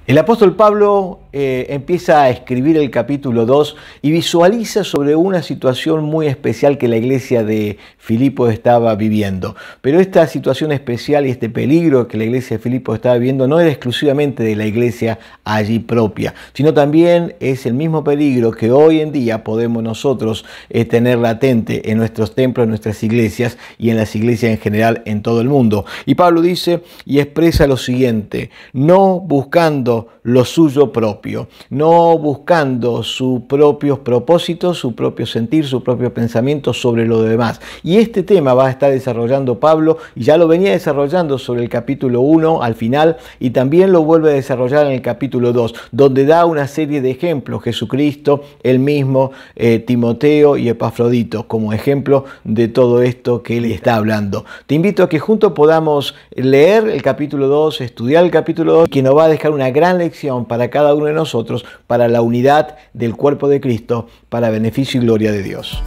El apóstol Pablo empieza a escribir el capítulo 2 y visualiza sobre una situación muy especial que la iglesia de Filipos estaba viviendo. Pero esta situación especial y este peligro que la iglesia de Filipos estaba viviendo no era exclusivamente de la iglesia allí propia, sino también es el mismo peligro que hoy en día podemos nosotros tener latente en nuestros templos, en nuestras iglesias y en las iglesias en general en todo el mundo. Y Pablo dice y expresa lo siguiente: no buscando lo suyo propio, no buscando sus propios propósitos, su propio sentir, su propio pensamiento sobre lo demás. Y este tema va a estar desarrollando Pablo, y ya lo venía desarrollando sobre el capítulo 1 al final, y también lo vuelve a desarrollar en el capítulo 2, donde da una serie de ejemplos, Jesucristo, él mismo, Timoteo y Epafrodito, como ejemplo de todo esto que él está hablando. Te invito a que juntos podamos leer el capítulo 2, estudiar el capítulo 2, que nos va a dejar una gran lección para cada uno de nosotros, para la unidad del cuerpo de Cristo, para beneficio y gloria de Dios.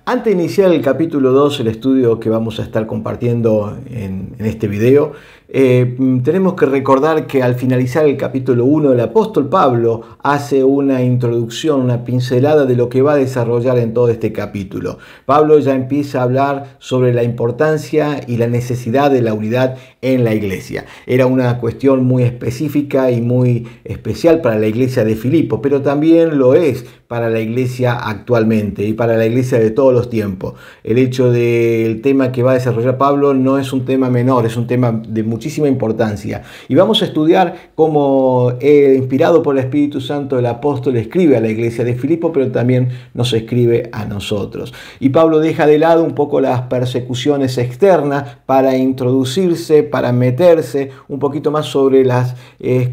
Antes de iniciar el capítulo 2, el estudio que vamos a estar compartiendo en este video, tenemos que recordar que al finalizar el capítulo 1, el apóstol Pablo hace una introducción, una pincelada de lo que va a desarrollar en todo este capítulo. Pablo ya empieza a hablar sobre la importancia y la necesidad de la unidad en la iglesia. Era una cuestión muy específica y muy especial para la iglesia de Filipos, pero también lo es para la iglesia actualmente y para la iglesia de todos los tiempos. El hecho del tema que va a desarrollar Pablo no es un tema menor, es un tema de muchísima importancia. Y vamos a estudiar cómo, inspirado por el Espíritu Santo, el apóstol escribe a la iglesia de Filipos, pero también nos escribe a nosotros. Y Pablo deja de lado un poco las persecuciones externas para introducirse, para meterse un poquito más sobre las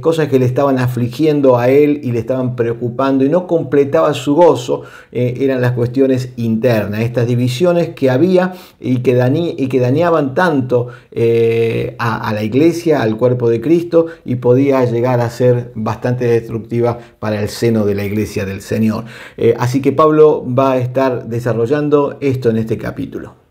cosas que le estaban afligiendo a él y le estaban preocupando y no completaba su gozo. Eran las cuestiones internas, estas divisiones que había y que dañaban tanto a la iglesia, al cuerpo de Cristo, y podía llegar a ser bastante destructiva para el seno de la iglesia del Señor. Así que Pablo va a estar desarrollando esto en este capítulo.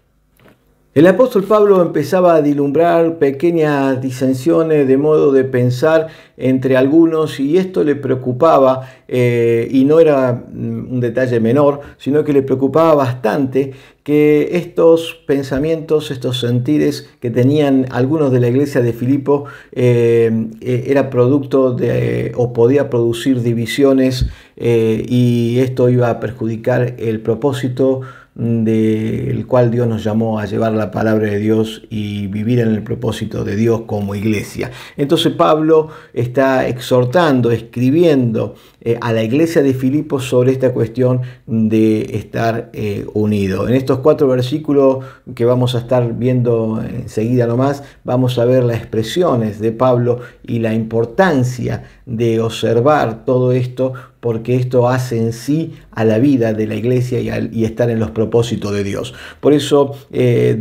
El apóstol Pablo empezaba a vislumbrar pequeñas disensiones de modo de pensar entre algunos, y esto le preocupaba, y no era un detalle menor, sino que le preocupaba bastante que estos pensamientos, estos sentires que tenían algunos de la iglesia de Filipos era producto de, o podía producir divisiones, y esto iba a perjudicar el propósito del cual Dios nos llamó a llevar la palabra de Dios y vivir en el propósito de Dios como iglesia. Entonces Pablo está exhortando, escribiendo a la iglesia de Filipos sobre esta cuestión de estar unido. En estos 4 versículos que vamos a estar viendo enseguida nomás, vamos a ver las expresiones de Pablo y la importancia de observar todo esto, porque esto hace en sí a la vida de la iglesia y estar en los propósitos de Dios. Por eso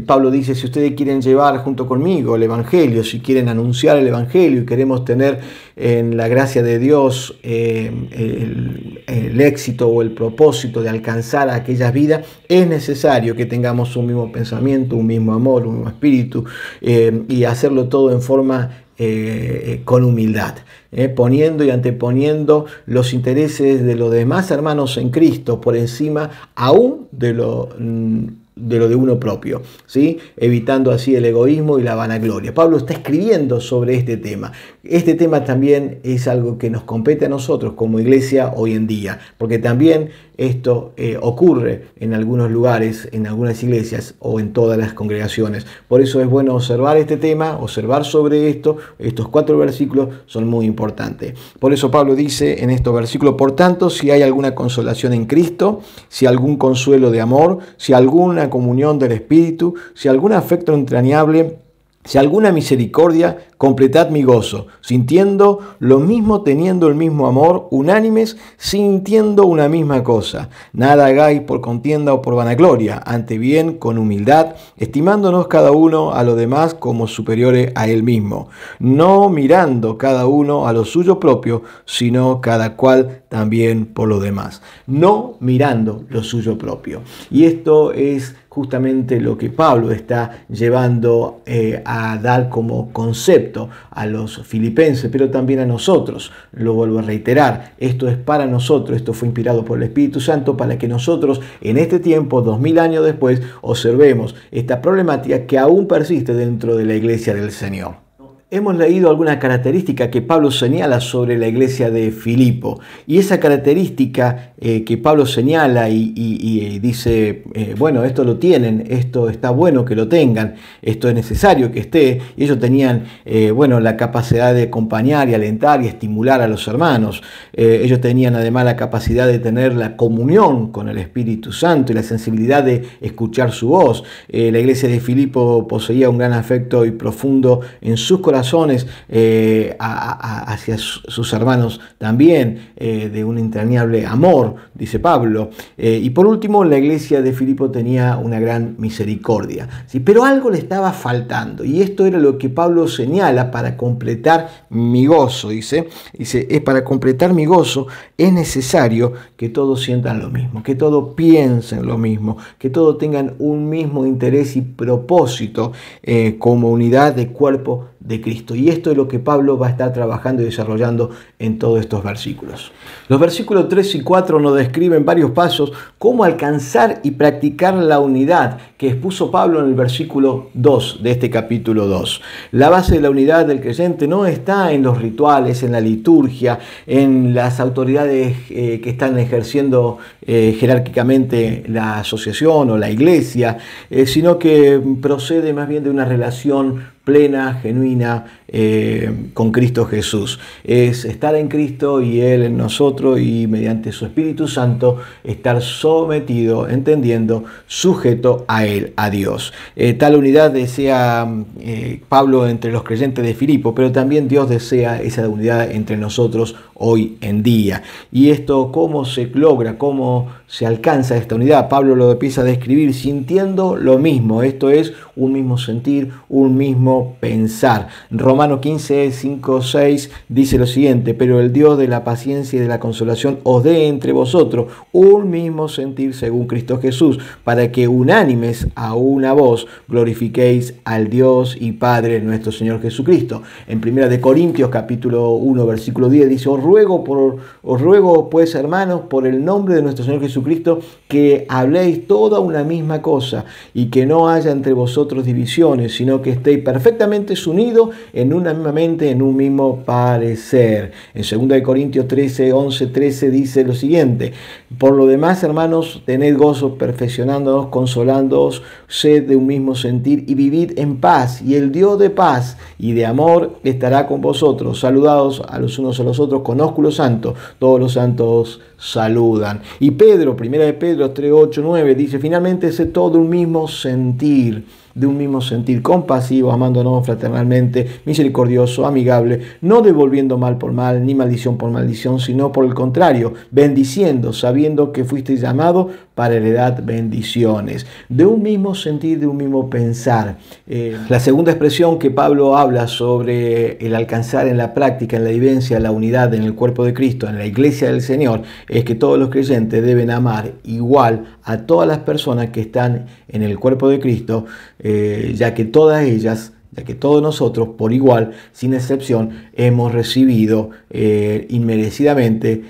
Pablo dice: si ustedes quieren llevar junto conmigo el Evangelio, si quieren anunciar el Evangelio y queremos tener en la gracia de Dios el éxito o el propósito de alcanzar aquellas vidas, es necesario que tengamos un mismo pensamiento, un mismo amor, un mismo espíritu, y hacerlo todo en forma con humildad, poniendo y anteponiendo los intereses de los demás hermanos en Cristo por encima aún de lo de uno propio, ¿sí? Evitando así el egoísmo y la vanagloria. Pablo está escribiendo sobre este tema. Este tema también es algo que nos compete a nosotros como iglesia hoy en día, porque también esto ocurre en algunos lugares, en algunas iglesias o en todas las congregaciones. Por eso es bueno observar este tema, observar sobre esto. Estos 4 versículos son muy importantes. Por eso Pablo dice en estos versículos: por tanto, si hay alguna consolación en Cristo, si algún consuelo de amor, si alguna comunión del Espíritu, si algún afecto entrañable, Si alguna misericordia, completad mi gozo, sintiendo lo mismo, teniendo el mismo amor, unánimes, sintiendo una misma cosa. Nada hagáis por contienda o por vanagloria, ante bien con humildad, estimándonos cada uno a los demás como superiores a él mismo, no mirando cada uno a lo suyo propio, sino cada cual también por los demás. No mirando lo suyo propio. Y esto es justamente lo que Pablo está llevando a dar como concepto a los filipenses, pero también a nosotros. Lo vuelvo a reiterar, esto es para nosotros, esto fue inspirado por el Espíritu Santo para que nosotros en este tiempo, 2000 años después, observemos esta problemática que aún persiste dentro de la iglesia del Señor. Hemos leído alguna característica que Pablo señala sobre la iglesia de Filipo, y esa característica que Pablo señala y dice, bueno, esto lo tienen, esto está bueno que lo tengan, esto es necesario que esté, y ellos tenían, la capacidad de acompañar y alentar y estimular a los hermanos. Ellos tenían además la capacidad de tener la comunión con el Espíritu Santo y la sensibilidad de escuchar su voz. La iglesia de Filipo poseía un gran afecto y profundo en sus corazones hacia sus hermanos también, de un entrañable amor, dice Pablo. Y por último, la iglesia de Filipo tenía una gran misericordia, ¿sí? Pero algo le estaba faltando, y esto era lo que Pablo señala: para completar mi gozo, dice, para completar mi gozo es necesario que todos sientan lo mismo, que todos piensen lo mismo, que todos tengan un mismo interés y propósito como unidad de cuerpo de Cristo. Y esto es lo que Pablo va a estar trabajando y desarrollando en todos estos versículos. Los versículos 3 y 4 nos describen varios pasos cómo alcanzar y practicar la unidad que expuso Pablo en el versículo 2 de este capítulo 2. La base de la unidad del creyente no está en los rituales, en la liturgia, en las autoridades que están ejerciendo jerárquicamente la asociación o la iglesia, sino que procede más bien de una relación plena, genuina, con Cristo Jesús. Es estar en Cristo y Él en nosotros, y mediante su Espíritu Santo estar sometido, entendiendo, sujeto a Él, a Dios. Tal unidad desea Pablo entre los creyentes de Filipo, pero también Dios desea esa unidad entre nosotros hoy en día. Y esto, ¿cómo se logra? ¿Cómo se alcanza esta unidad? Pablo lo empieza a describir sintiendo lo mismo. Esto es un mismo sentir, un mismo pensar. Romanos 15, 5, 6 dice lo siguiente: pero el Dios de la paciencia y de la consolación os dé entre vosotros un mismo sentir según Cristo Jesús, para que unánimes a una voz glorifiquéis al Dios y Padre de nuestro Señor Jesucristo. En 1 Corintios capítulo 1 versículo 10 dice: os ruego pues, hermanos, por el nombre de nuestro Señor Jesucristo, que habléis toda una misma cosa, y que no haya entre vosotros divisiones, sino que estéis perfectamente unidos en una misma mente, en un mismo parecer. En 2 Corintios 13, 11, 13 dice lo siguiente: por lo demás, hermanos, tened gozo, perfeccionándoos, consolándoos, sed de un mismo sentir y vivid en paz, y el Dios de paz y de amor estará con vosotros. Saludaos a los unos a los otros con ósculo santo. Todos los santos saludan. Y Pedro, 1 de Pedro 3, 8, 9 dice: finalmente, sed todo un mismo sentir, de un mismo sentir, compasivo, amándonos fraternalmente, misericordioso, amigable, no devolviendo mal por mal, ni maldición por maldición, sino por el contrario, bendiciendo, sabiendo que fuisteis llamados para heredar bendiciones. De un mismo sentir, de un mismo pensar. La segunda expresión que Pablo habla sobre el alcanzar en la práctica, en la vivencia, la unidad en el cuerpo de Cristo, en la iglesia del Señor, es que todos los creyentes deben amar igual a todas las personas que están en el cuerpo de Cristo, ya que todas ellas, ya que todos nosotros por igual, sin excepción, hemos recibido inmerecidamente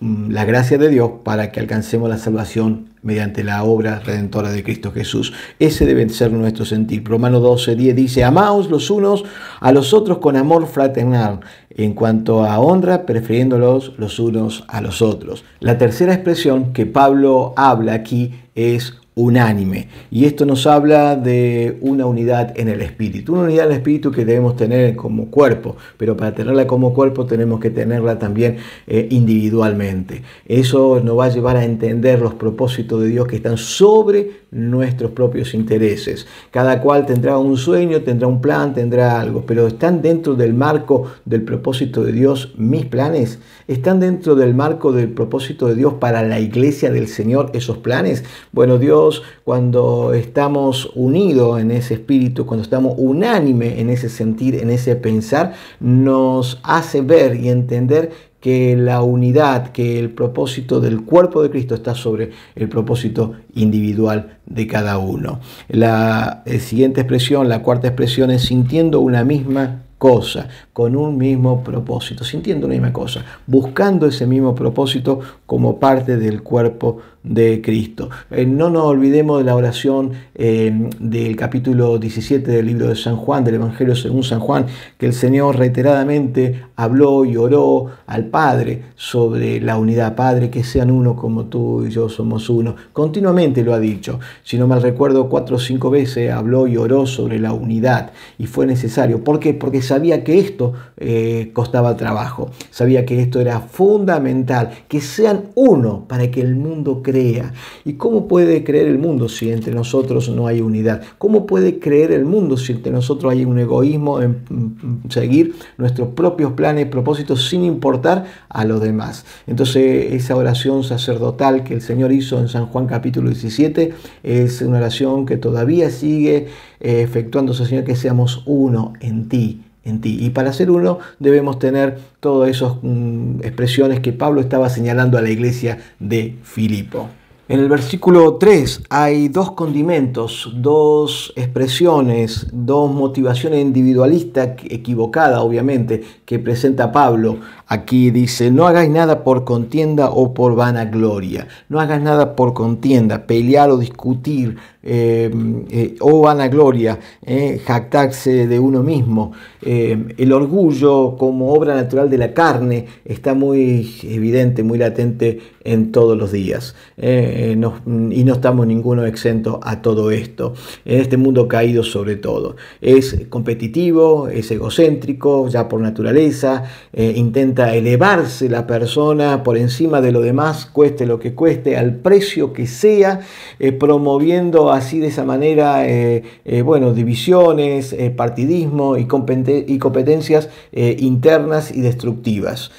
la gracia de Dios para que alcancemos la salvación mediante la obra redentora de Cristo Jesús. Ese debe ser nuestro sentir. Romanos 12, 10 dice: amaos los unos a los otros con amor fraternal, en cuanto a honra, prefiriéndolos los unos a los otros. La tercera expresión que Pablo habla aquí es unánime. Y esto nos habla de una unidad en el espíritu. Una unidad en el espíritu que debemos tener como cuerpo, pero para tenerla como cuerpo tenemos que tenerla también individualmente. Eso nos va a llevar a entender los propósitos de Dios que están sobre nuestros propios intereses. Cada cual tendrá un sueño, tendrá un plan, tendrá algo, pero ¿están dentro del marco del propósito de Dios mis planes? ¿Están dentro del marco del propósito de Dios para la iglesia del Señor esos planes? Bueno, Dios, cuando estamos unidos en ese espíritu, cuando estamos unánime en ese sentir, en ese pensar, nos hace ver y entender que la unidad, que el propósito del cuerpo de Cristo está sobre el propósito individual de cada uno. La siguiente expresión, la cuarta expresión, es sintiendo una misma cosa, con un mismo propósito, sintiendo una misma cosa, buscando ese mismo propósito como parte del cuerpo de Cristo. No nos olvidemos de la oración del capítulo 17 del libro de San Juan, del Evangelio según San Juan, que el Señor reiteradamente habló y oró al Padre sobre la unidad. Padre, que sean uno como tú y yo somos uno. Continuamente lo ha dicho. Si no mal recuerdo, 4 o 5 veces habló y oró sobre la unidad y fue necesario. ¿Por qué? Porque sabía que esto costaba trabajo. Sabía que esto era fundamental, que sean uno para que el mundo crea. ¿Y cómo puede creer el mundo si entre nosotros no hay unidad? ¿Cómo puede creer el mundo si entre nosotros hay un egoísmo en seguir nuestros propios planes, propósitos sin importar a los demás? Entonces esa oración sacerdotal que el Señor hizo en San Juan capítulo 17 es una oración que todavía sigue efectuándose, Señor, que seamos uno en ti. Y para ser uno debemos tener todas esas expresiones que Pablo estaba señalando a la iglesia de Filipo. En el versículo 3 hay dos condimentos, dos expresiones, dos motivaciones individualistas equivocadas, obviamente, que presenta Pablo. Aquí dice, no hagáis nada por contienda o por vanagloria. No hagas nada por contienda, pelear o discutir, o vanagloria, jactarse de uno mismo. El orgullo como obra natural de la carne está muy evidente, muy latente en todos los días. Y no estamos ninguno exento a todo esto. En este mundo caído sobre todo. Es competitivo, es egocéntrico ya por naturaleza, intenta elevarse la persona por encima de lo demás, cueste lo que cueste, al precio que sea, promoviendo así de esa manera divisiones, partidismo y competencias internas y destructivas.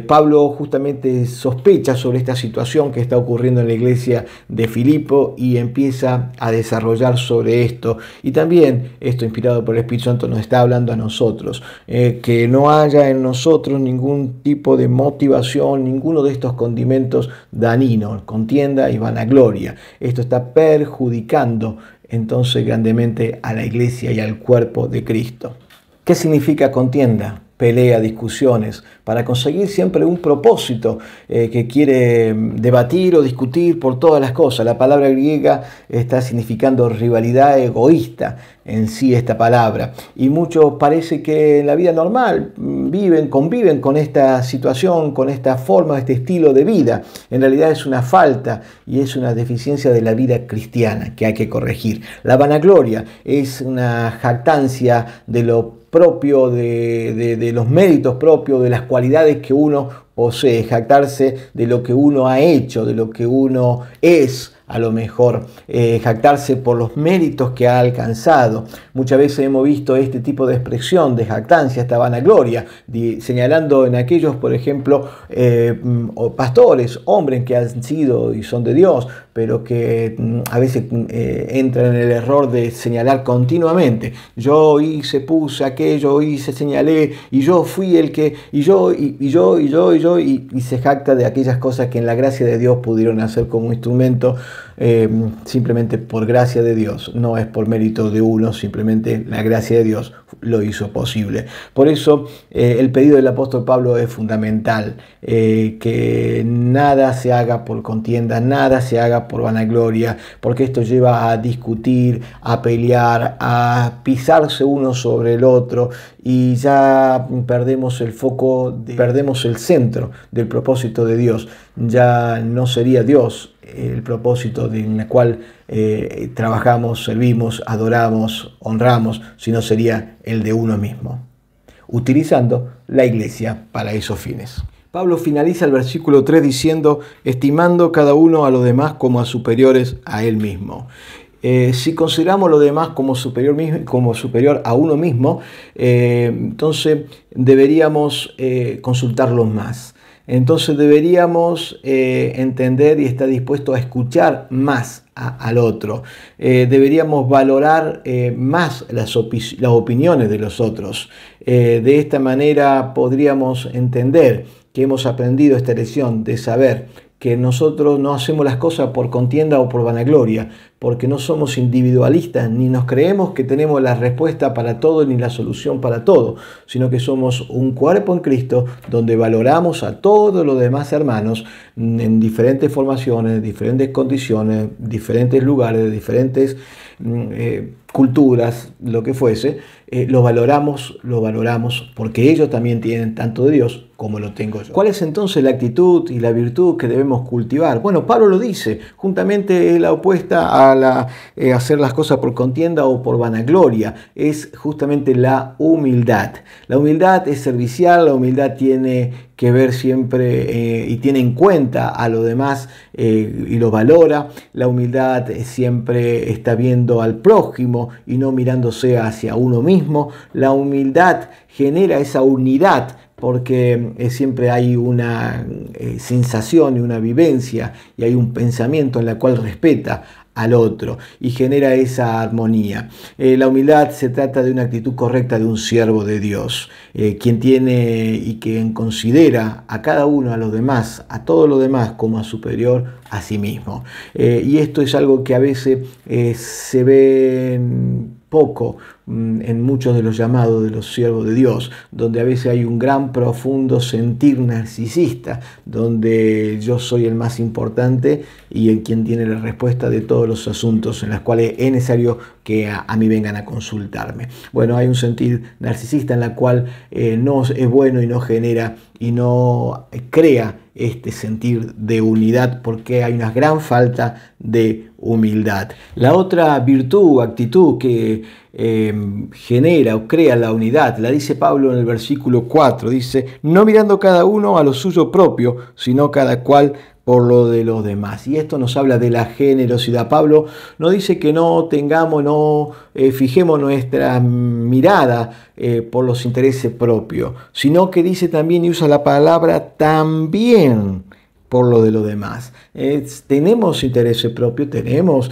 Pablo justamente sospecha sobre esta situación que está ocurriendo en la iglesia de Filipo y empieza a desarrollar sobre esto. Y también esto, inspirado por el Espíritu Santo, nos está hablando a nosotros, que no haya en nosotros ningún tipo de motivación, ninguno de estos condimentos dañinos, contienda y vanagloria. Esto está perjudicando entonces grandemente a la iglesia y al cuerpo de Cristo. ¿Qué significa contienda? Pelea, discusiones, para conseguir siempre un propósito que quiere debatir o discutir por todas las cosas. La palabra griega está significando rivalidad egoísta en sí esta palabra. Y muchos parece que en la vida normal conviven con esta situación, con esta forma, este estilo de vida. En realidad es una falta y es una deficiencia de la vida cristiana que hay que corregir. La vanagloria es una jactancia de lo propio, de los méritos propios, de las cualidades que uno posee, jactarse de lo que uno ha hecho, de lo que uno es. A lo mejor jactarse por los méritos que ha alcanzado. Muchas veces hemos visto este tipo de expresión de jactancia, esta vanagloria, señalando en aquellos, por ejemplo, pastores, hombres que han sido y son de Dios, pero que a veces entran en el error de señalar continuamente. Yo hice, puse aquello, hice, señalé, y yo fui el que, y se jacta de aquellas cosas que en la gracia de Dios pudieron hacer como instrumento. Simplemente por gracia de Dios, no es por mérito de uno, simplemente la gracia de Dios lo hizo posible. Por eso el pedido del apóstol Pablo es fundamental, que nada se haga por contienda, nada se haga por vanagloria, porque esto lleva a discutir, a pelear, a pisarse uno sobre el otro y ya perdemos el foco, perdemos el centro del propósito de Dios. Ya no sería Dios el propósito en el cual trabajamos, servimos, adoramos, honramos, sino sería el de uno mismo, utilizando la iglesia para esos fines. Pablo finaliza el versículo 3 diciendo, estimando cada uno a los demás como a superiores a él mismo. Si consideramos lo demás como superior a uno mismo, entonces deberíamos consultarlos más. Entonces deberíamos entender y estar dispuestos a escuchar más al otro. Deberíamos valorar más las opiniones de los otros. De esta manera podríamos entender que hemos aprendido esta lección de saber que nosotros no hacemos las cosas por contienda o por vanagloria, porque no somos individualistas, ni nos creemos que tenemos la respuesta para todo ni la solución para todo, sino que somos un cuerpo en Cristo donde valoramos a todos los demás hermanos en diferentes formaciones, diferentes condiciones, diferentes lugares, diferentes culturas, lo que fuese, lo valoramos porque ellos también tienen tanto de Dios como lo tengo yo. ¿Cuál es entonces la actitud y la virtud que debemos cultivar? Bueno, Pablo lo dice, juntamente es la opuesta a hacer las cosas por contienda o por vanagloria, es justamente la humildad. La humildad es servicial, la humildad tiene que ver siempre y tiene en cuenta a los demás y lo valora. La humildad siempre está viendo al prójimo y no mirándose hacia uno mismo. La humildad genera esa unidad porque siempre hay una sensación y una vivencia y hay un pensamiento en la cual respeta al otro y genera esa armonía. La humildad se trata de una actitud correcta de un siervo de Dios, quien tiene y quien considera a cada uno, a los demás, a todos los demás como a superior a sí mismo. Y esto es algo que a veces se ve poco en muchos de los llamados de los siervos de Dios, donde a veces hay un gran profundo sentir narcisista, donde yo soy el más importante y el quien tiene la respuesta de todos los asuntos en los cuales es necesario que a mí vengan a consultarme. Bueno, hay un sentir narcisista en la cual no es bueno y no genera y no crea este sentir de unidad porque hay una gran falta de humildad. La otra virtud, actitud que genera o crea la unidad, la dice Pablo en el versículo 4, dice, no mirando cada uno a lo suyo propio, sino cada cual por lo de los demás. Y esto nos habla de la generosidad. Pablo no dice que no fijemos nuestra mirada por los intereses propios, sino que dice también y usa la palabra también por lo de los demás. Tenemos intereses propios, tenemos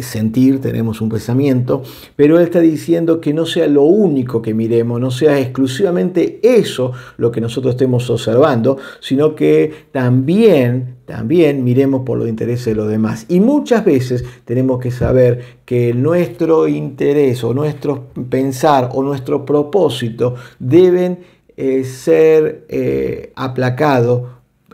sentir, tenemos un pensamiento, pero él está diciendo que no sea lo único que miremos, no sea exclusivamente eso lo que nosotros estemos observando, sino que también miremos por los intereses de los demás. Y muchas veces tenemos que saber que nuestro interés o nuestro pensar o nuestro propósito deben ser aplacados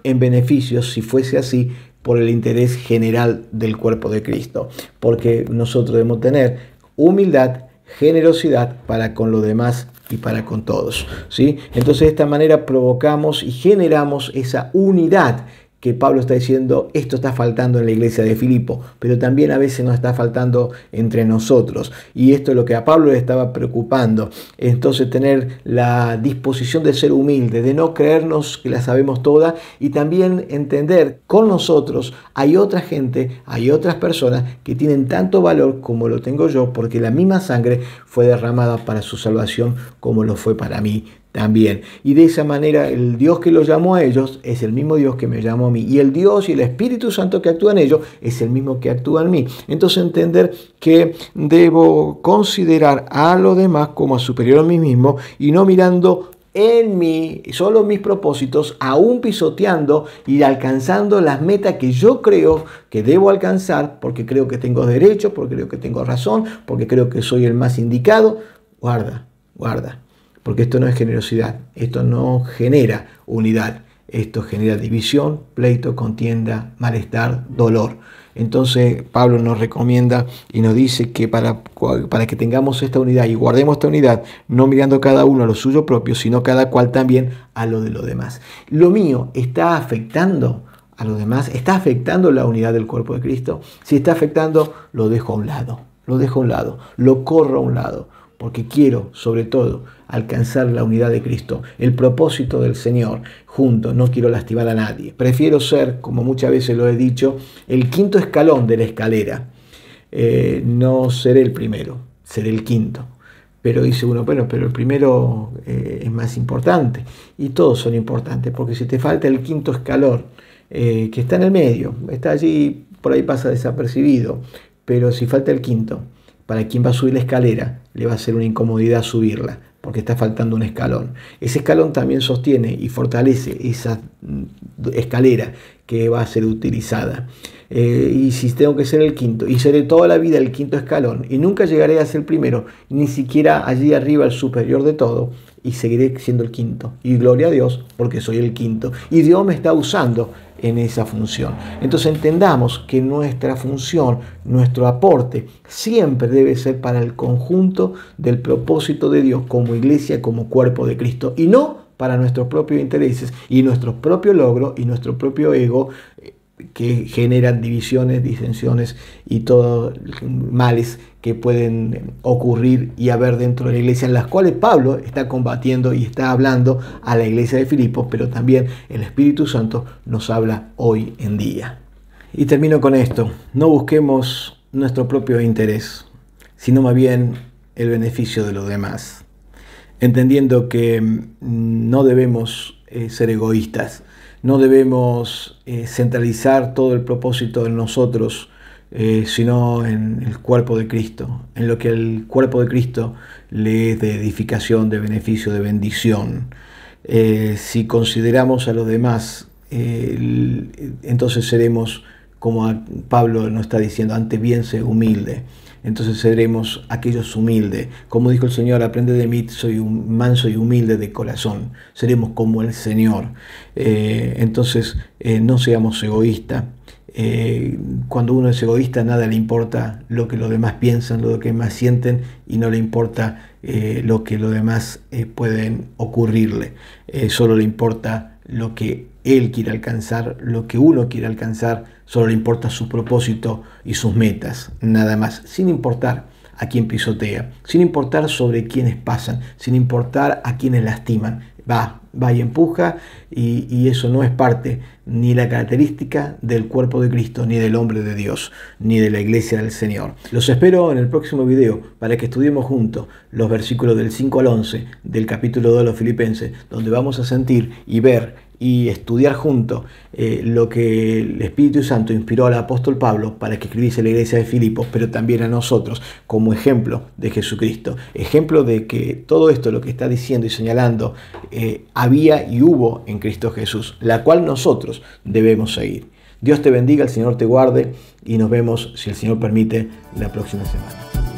en beneficio, si fuese así, por el interés general del cuerpo de Cristo, porque nosotros debemos tener humildad, generosidad para con los demás y para con todos, ¿sí? Entonces de esta manera provocamos y generamos esa unidad que Pablo está diciendo, esto está faltando en la iglesia de Filipo, pero también a veces nos está faltando entre nosotros. Y esto es lo que a Pablo le estaba preocupando. Entonces tener la disposición de ser humilde, de no creernos que la sabemos toda y también entender con nosotros hay otra gente, hay otras personas que tienen tanto valor como lo tengo yo, porque la misma sangre fue derramada para su salvación como lo fue para mí también. Y de esa manera el Dios que los llamó a ellos es el mismo Dios que me llamó a mí. Y el Dios y el Espíritu Santo que actúa en ellos es el mismo que actúa en mí. Entonces entender que debo considerar a los demás como a superior a mí mismo y no mirando en mí, solo mis propósitos, aún pisoteando y alcanzando las metas que yo creo que debo alcanzar, porque creo que tengo derecho, porque creo que tengo razón, porque creo que soy el más indicado. Guarda. Porque esto no es generosidad, esto no genera unidad, esto genera división, pleito, contienda, malestar, dolor. Entonces Pablo nos recomienda y nos dice que para que tengamos esta unidad y guardemos esta unidad, no mirando cada uno a lo suyo propio, sino cada cual también a lo de los demás. ¿Lo mío está afectando a los demás? ¿Está afectando la unidad del cuerpo de Cristo? Si está afectando, lo dejo a un lado, lo corro a un lado, porque quiero, sobre todo, alcanzar la unidad de Cristo, el propósito del Señor, juntos. No quiero lastimar a nadie. Prefiero ser, como muchas veces lo he dicho, el quinto escalón de la escalera. No seré el primero, seré el quinto. Pero dice uno, bueno, pero el primero es más importante. Y todos son importantes, porque si te falta el quinto escalón, que está en el medio, está allí, por ahí pasa desapercibido, pero si falta el quinto, para quien va a subir la escalera, le va a ser una incomodidad subirla, porque está faltando un escalón. Ese escalón también sostiene y fortalece esa escalera que va a ser utilizada. Y si tengo que ser el quinto, y seré toda la vida el quinto escalón, y nunca llegaré a ser el primero, ni siquiera allí arriba el superior de todo, y seguiré siendo el quinto. Y gloria a Dios, porque soy el quinto. Y Dios me está usando en esa función. Entonces entendamos que nuestra función, nuestro aporte, siempre debe ser para el conjunto del propósito de Dios como iglesia, como cuerpo de Cristo, y no para nuestros propios intereses y nuestro propio logro y nuestro propio ego, que generan divisiones, disensiones y todos males que pueden ocurrir y haber dentro de la iglesia, en las cuales Pablo está combatiendo y está hablando a la iglesia de Filipos, pero también el Espíritu Santo nos habla hoy en día. Y termino con esto: no busquemos nuestro propio interés, sino más bien el beneficio de los demás, entendiendo que no debemos ser egoístas. No debemos centralizar todo el propósito en nosotros, sino en el cuerpo de Cristo, en lo que el cuerpo de Cristo le es de edificación, de beneficio, de bendición. Si consideramos a los demás, entonces seremos, como Pablo nos está diciendo, antes bien sé humilde. Entonces seremos aquellos humildes. Como dijo el Señor, aprende de mí, soy un manso y humilde de corazón. Seremos como el Señor. Entonces no seamos egoístas. Cuando uno es egoísta, nada le importa lo que los demás piensan, lo que más sienten, y no le importa lo que los demás pueden ocurrirle. Solo le importa lo que él quiere alcanzar, lo que uno quiere alcanzar. Solo le importa su propósito y sus metas, nada más, sin importar a quién pisotea, sin importar sobre quiénes pasan, sin importar a quiénes lastiman. Va y empuja, y eso no es parte ni la característica del cuerpo de Cristo, ni del hombre de Dios, ni de la iglesia del Señor. Los espero en el próximo video para que estudiemos juntos los versículos del 5 al 11 del capítulo 2 de los Filipenses, donde vamos a sentir y ver y estudiar juntos lo que el Espíritu Santo inspiró al apóstol Pablo para que escribiese la iglesia de Filipos, pero también a nosotros como ejemplo de Jesucristo, ejemplo de que todo esto, lo que está diciendo y señalando, había y hubo en Cristo Jesús, la cual nosotros debemos seguir. Dios te bendiga, el Señor te guarde, y nos vemos, si el Señor permite, la próxima semana.